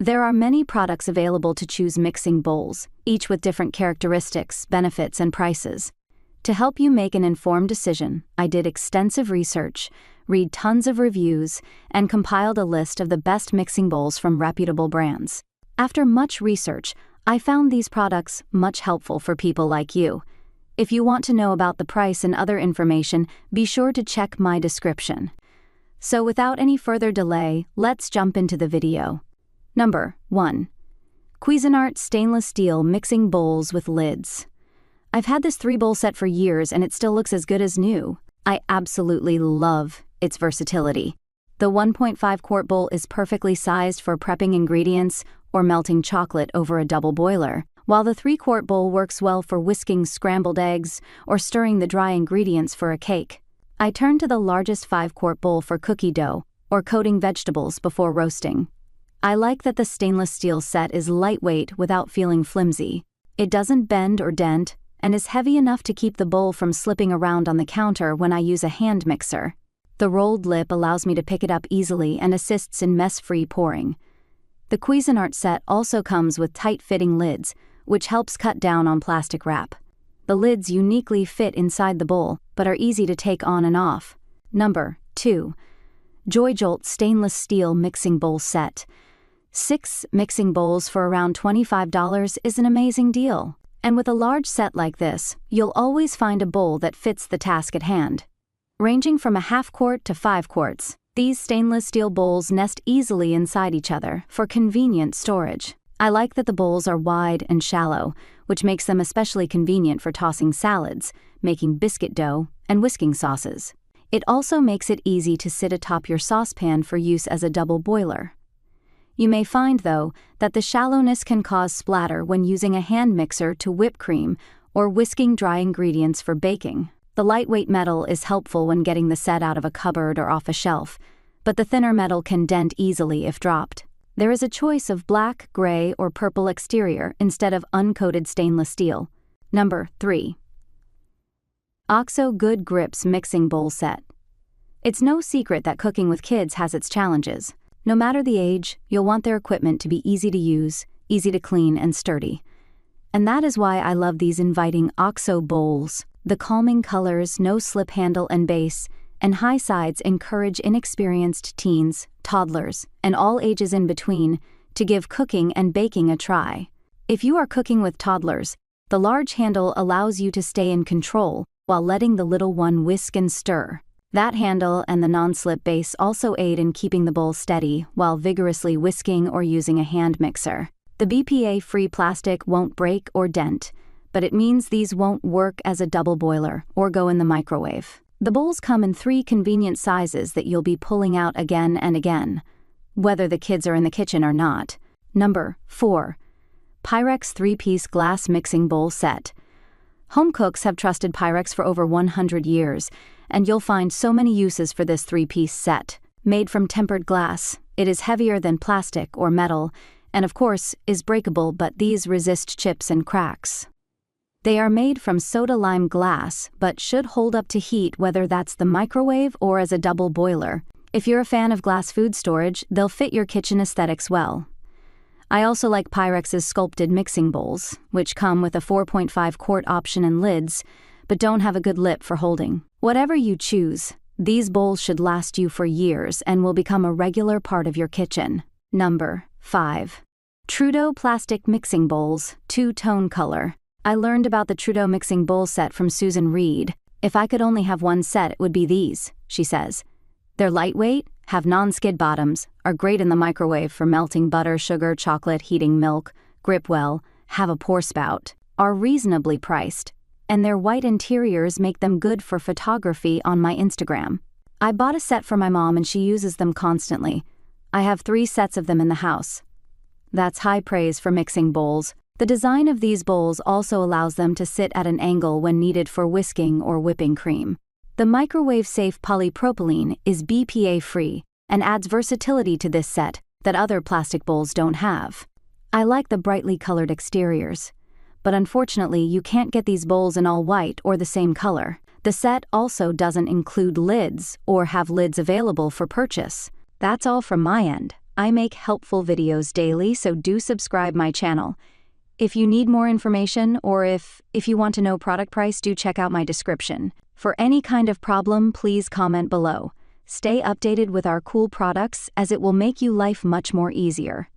There are many products available to choose mixing bowls, each with different characteristics, benefits, and prices. To help you make an informed decision, I did extensive research, read tons of reviews, and compiled a list of the best mixing bowls from reputable brands. After much research, I found these products much helpful for people like you. If you want to know about the price and other information, be sure to check my description. So without any further delay, let's jump into the video. Number 1. Cuisinart Stainless Steel Mixing Bowls with Lids. I've had this 3-bowl set for years and it still looks as good as new. I absolutely love its versatility. The 1.5 quart bowl is perfectly sized for prepping ingredients or melting chocolate over a double boiler, while the 3-quart bowl works well for whisking scrambled eggs or stirring the dry ingredients for a cake. I turn to the largest 5-quart bowl for cookie dough or coating vegetables before roasting. I like that the stainless steel set is lightweight without feeling flimsy. It doesn't bend or dent and is heavy enough to keep the bowl from slipping around on the counter when I use a hand mixer. The rolled lip allows me to pick it up easily and assists in mess-free pouring. The Cuisinart set also comes with tight-fitting lids, which helps cut down on plastic wrap. The lids uniquely fit inside the bowl, but are easy to take on and off. Number 2. JoyJolt Stainless Steel Mixing Bowl Set. 6 mixing bowls for around $25 is an amazing deal. And with a large set like this, you'll always find a bowl that fits the task at hand. Ranging from a half quart to 5 quarts, these stainless steel bowls nest easily inside each other for convenient storage. I like that the bowls are wide and shallow, which makes them especially convenient for tossing salads, making biscuit dough, and whisking sauces. It also makes it easy to sit atop your saucepan for use as a double boiler. You may find, though, that the shallowness can cause splatter when using a hand mixer to whip cream or whisking dry ingredients for baking. The lightweight metal is helpful when getting the set out of a cupboard or off a shelf, but the thinner metal can dent easily if dropped. There is a choice of black, gray, or purple exterior instead of uncoated stainless steel. Number 3. OXO Good Grips Mixing Bowl Set. It's no secret that cooking with kids has its challenges. No matter the age, you'll want their equipment to be easy to use, easy to clean, and sturdy. And that is why I love these inviting OXO bowls. The calming colors, no slip handle and base, and high sides encourage inexperienced teens, toddlers, and all ages in between to give cooking and baking a try. If you are cooking with toddlers, the large handle allows you to stay in control while letting the little one whisk and stir. That handle and the non-slip base also aid in keeping the bowl steady while vigorously whisking or using a hand mixer. The BPA-free plastic won't break or dent, but it means these won't work as a double boiler or go in the microwave. The bowls come in 3 convenient sizes that you'll be pulling out again and again, whether the kids are in the kitchen or not. Number 4. Pyrex 3-piece glass mixing bowl set. Home cooks have trusted Pyrex for over 100 years, and you'll find so many uses for this 3-piece set. Made from tempered glass, it is heavier than plastic or metal, and of course, is breakable, but these resist chips and cracks. They are made from soda-lime glass, but should hold up to heat whether that's the microwave or as a double boiler. If you're a fan of glass food storage, they'll fit your kitchen aesthetics well. I also like Pyrex's sculpted mixing bowls, which come with a 4.5 quart option and lids, but don't have a good lip for holding. Whatever you choose, these bowls should last you for years and will become a regular part of your kitchen. Number 5. Trudeau Plastic Mixing Bowls, 2-tone color. I learned about the Trudeau mixing bowl set from Susan Reed. If I could only have one set, it would be these, she says. They're lightweight, have non-skid bottoms, are great in the microwave for melting butter, sugar, chocolate, heating milk, grip well, have a pour spout, are reasonably priced, and their white interiors make them good for photography on my Instagram. I bought a set for my mom and she uses them constantly. I have 3 sets of them in the house. That's high praise for mixing bowls. The design of these bowls also allows them to sit at an angle when needed for whisking or whipping cream. The microwave-safe polypropylene is BPA-free and adds versatility to this set that other plastic bowls don't have. I like the brightly colored exteriors, but unfortunately you can't get these bowls in all white or the same color. The set also doesn't include lids or have lids available for purchase. That's all from my end. I make helpful videos daily, so do subscribe my channel. If you need more information or if you want to know product price, do check out my description. For any kind of problem, please comment below. Stay updated with our cool products as it will make you life much more easier.